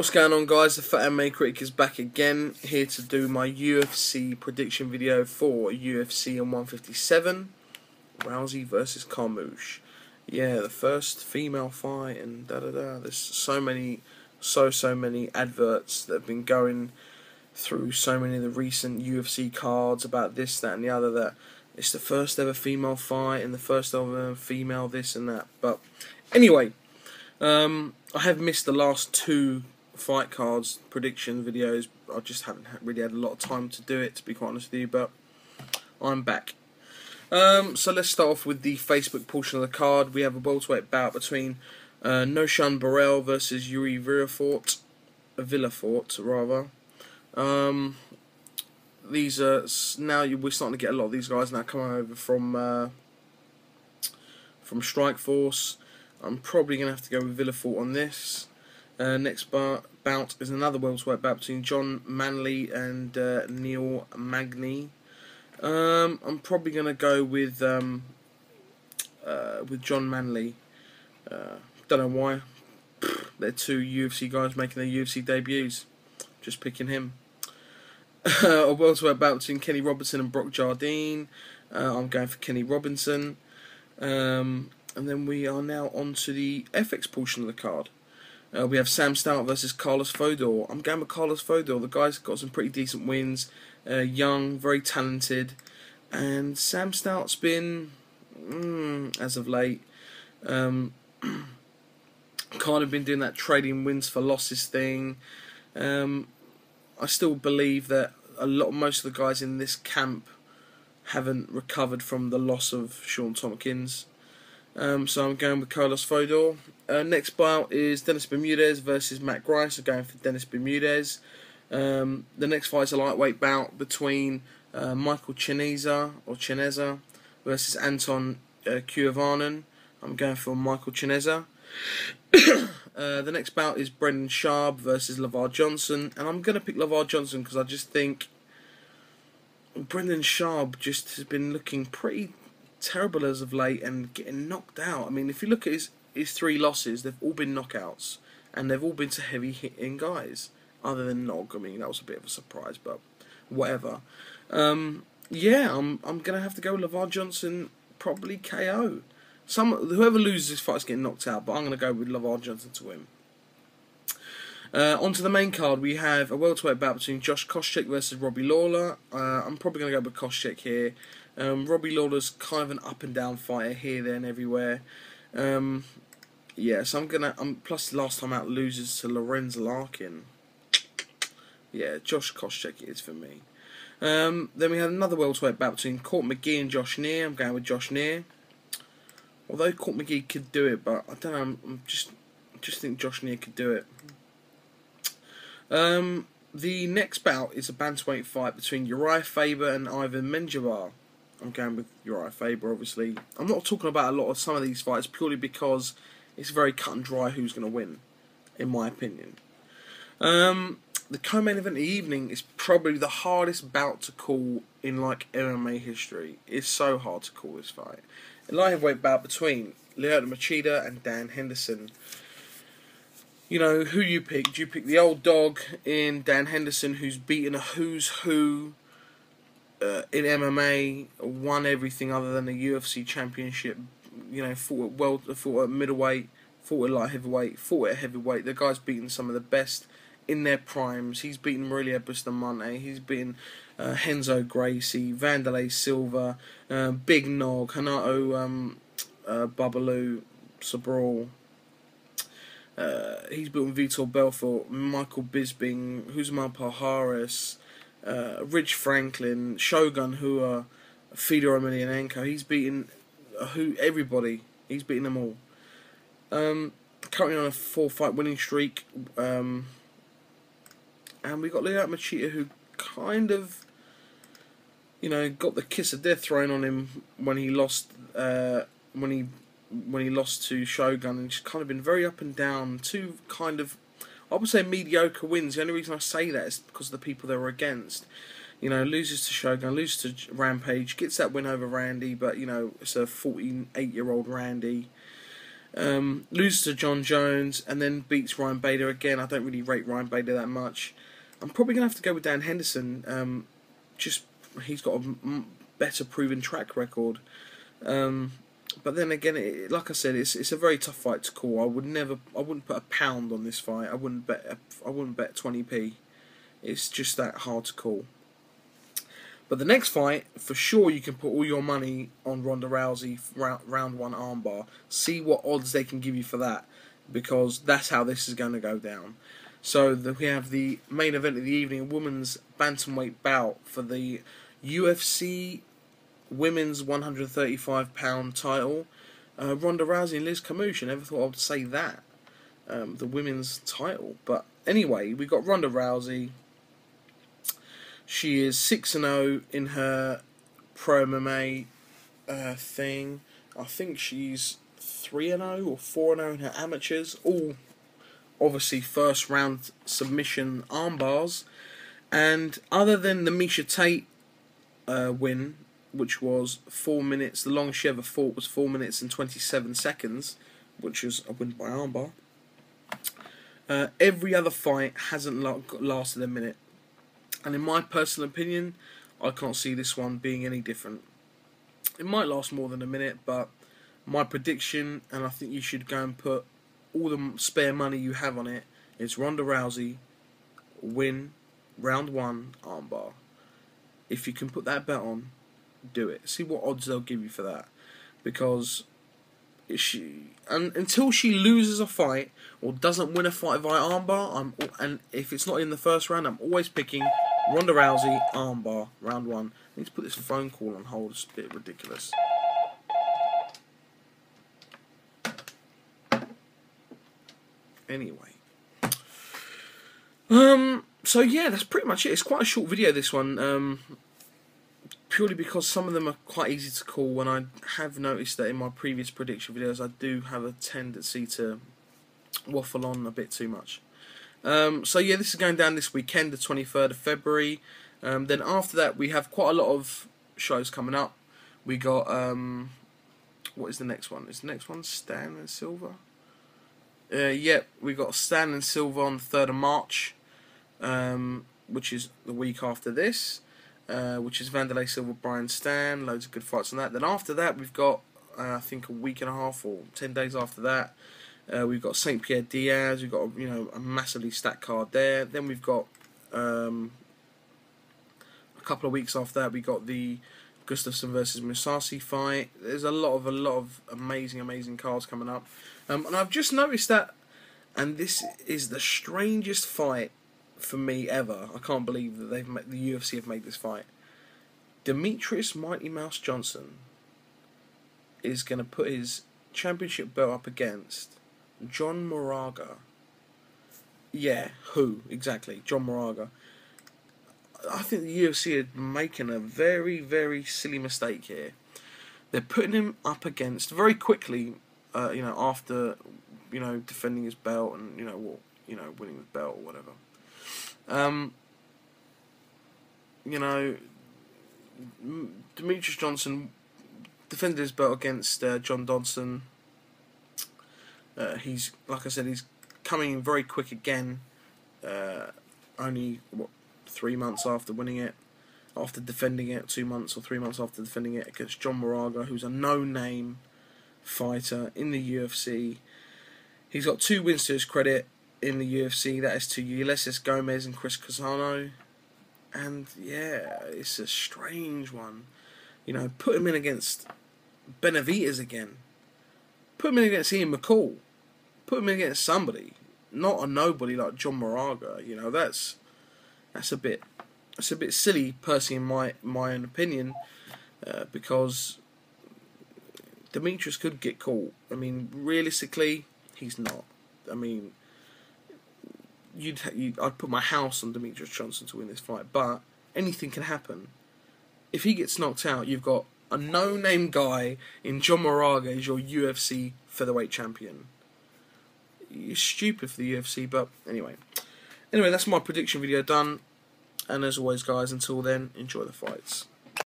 What's going on, guys? The Fat MMA Critic is back again, here to do my UFC prediction video for UFC on 157, Rousey versus Carmouche. Yeah, the first female fight and There's so many adverts that have been going through so many of the recent UFC cards about this, that and the other, that it's the first ever female fight and the first ever female this and that. But anyway, I have missed the last two fight cards prediction videos. I just haven't really had a lot of time to do it, to be quite honest with you, but I'm back. So let's start off with the Facebook portion of the card. We have a welterweight bout between Noshan Burrell versus Yuri Villafort, rather. These are now we're starting to get a lot of these guys now coming over from Strikeforce. I'm probably going to have to go with Villafort on this. Next bout is another welterweight bout between John Manley and Neil Magny. I'm probably going to go with John Manley. Don't know why. They're two UFC guys making their UFC debuts. Just picking him. A welterweight bout between Kenny Robinson and Brock Jardine. I'm going for Kenny Robinson. And then we are now on to the FX portion of the card. We have Sam Stout versus Carlos Fodor. I'm going with Carlos Fodor. The guy's got some pretty decent wins. Young, very talented. And Sam Stout's been, as of late, kind of been doing that trading wins for losses thing. I still believe that most of the guys in this camp haven't recovered from the loss of Sean Tompkins. So I'm going with Carlos Fodor. Next bout is Dennis Bermudez versus Matt Grice. I'm going for Dennis Bermudez. The next fight is a lightweight bout between Michael Chineza versus Anton Cuevanen. I'm going for Michael Chineza. The next bout is Brendan Schaub versus LeVar Johnson, and I'm going to pick LeVar Johnson because I just think Brendan Schaub just has been looking pretty terrible as of late and getting knocked out. I mean, if you look at his three losses, they've all been knockouts, and they've all been to heavy hitting guys, other than Nog. I mean, that was a bit of a surprise, but whatever. Yeah, I'm gonna have to go with LeVar Johnson, probably KO. Whoever loses this fight is getting knocked out, but I'm gonna go with LeVar Johnson to win. Onto the main card, we have a welterweight bout between Josh Koscheck versus Robbie Lawler. I'm probably going to go with Koscheck here. Robbie Lawler's kind of an up and down fighter here, there and everywhere. Yeah, so plus last time out loses to Lorenz Larkin. Yeah, Josh Koscheck it is for me. Then we had another welterweight bout between Court McGee and Josh Neer. I'm going with Josh Neer. Although Court McGee could do it, but I don't know, I just think Josh Neer could do it. The next bout is a bantamweight fight between Uriah Faber and Ivan Menjivar. I'm going with Uriah Faber, obviously. I'm not talking about some of these fights purely because it's very cut and dry who's going to win, in my opinion. The co-main event of the evening is probably the hardest bout to call in MMA history. It's so hard to call this fight. A light heavyweight bout between Lyoto Machida and Dan Henderson. You know, who you pick? Do you pick the old dog in Dan Henderson, who's beaten a who's who in MMA, won everything other than the UFC championship, you know, fought at middleweight, fought at light heavyweight, fought at heavyweight. The guy's beaten some of the best in their primes. He's beaten Mauricio Bustamante, he's beaten Renzo Gracie, Vanderlei Silva, Big Nog, Hanato Babalu, Sabral. He's beaten Vitor Belfort, Michael Bisping, Usman Paharis, Rich Franklin, Shogun Hua, Fedor Emelianenko. He's beaten everybody. He's beaten them all. Currently on a 4-fight winning streak. And we got Lyoto Machida, who kind of, you know, got the kiss of death thrown on him when he lost. When he lost to Shogun, and just kind of been very up and down. Two kind of, I would say, mediocre wins. The only reason I say that is because of the people they were against. You know, loses to Shogun, loses to Rampage, gets that win over Randy, but, you know, it's a 48-year-old Randy. Loses to John Jones, and then beats Ryan Bader again. I don't really rate Ryan Bader that much. I'm probably going to have to go with Dan Henderson. Just he's got a better proven track record. But then again, like I said, it's a very tough fight to call. I wouldn't put a pound on this fight. I wouldn't bet 20p. It's just that hard to call. But the next fight, for sure, you can put all your money on Ronda Rousey round 1 armbar. See what odds they can give you for that, because that's how this is going to go down. So we have the main event of the evening, a women's bantamweight bout for the UFC women's 135-pound title. Ronda Rousey and Liz Carmouche. I never thought I would say that. The women's title. But anyway, we got Ronda Rousey. She is 6-0 in her pro MMA thing. I think she's 3-0 or 4-0 in her amateurs. All obviously first round submission armbars. And other than the Miesha Tate win, which was 4 minutes, the longest she ever fought was 4 minutes and 27 seconds, which was a win by armbar. Every other fight hasn't lasted a minute. And in my personal opinion, I can't see this one being any different. It might last more than a minute, but my prediction, and I think you should go and put all the spare money you have on it, is Ronda Rousey win round 1 armbar. If you can put that bet on, do it. See what odds they'll give you for that. Because until she loses a fight or doesn't win a fight via armbar, and if it's not in the first round, I'm always picking Ronda Rousey armbar round 1. I need to put this phone call on hold. It's a bit ridiculous. Anyway. So yeah, that's pretty much it. It's quite a short video, this one. Purely because some of them are quite easy to call, and I have noticed that in my previous prediction videos I do have a tendency to waffle on a bit too much. So yeah, this is going down this weekend, the 23rd of February. Then after that we have quite a lot of shows coming up. We got, what is the next one? Is the next one Stan and Silva? Yep, we got Stan and Silva on the 3rd of March, which is the week after this. Which is Vanderlei Silva, Brian Stan, loads of good fights on that. Then after that, we've got, I think, a week and a half or 10 days after that, we've got St. Pierre Diaz. We've got a massively stacked card there. Then we've got a couple of weeks after that, we got the Gustafsson versus Musashi fight. There's a lot of amazing cards coming up, and I've just noticed that, and this is the strangest fight for me ever. I can't believe that the UFC have made this fight. Demetrius Mighty Mouse Johnson is going to put his championship belt up against John Moraga. Yeah, who exactly? John Moraga. I think the UFC are making a very silly mistake here. They're putting him up against very quickly. After defending his belt and winning the belt or whatever. Demetrius Johnson defended his belt against John Dodson. He's, like I said, he's coming in very quick again. Only 3 months after winning it, after defending it, 2 months or 3 months after defending it against John Moraga, who's a no-name fighter in the UFC. He's got 2 wins to his credit in the UFC, that is to Ulysses Gomez and Chris Casano. And yeah, it's a strange one. Put him in against Benavidez again. Put him in against Ian McCall. Put him in against somebody, not a nobody like John Moraga. That's a bit silly, personally, in my own opinion, because Demetrius could get caught. I mean, realistically, he's not. I mean, I'd put my house on Demetrius Johnson to win this fight, but anything can happen. If he gets knocked out, you've got a no-name guy in John Moraga as your UFC featherweight champion. You're stupid for the UFC, but anyway, that's my prediction video done. And as always, guys, until then, enjoy the fights.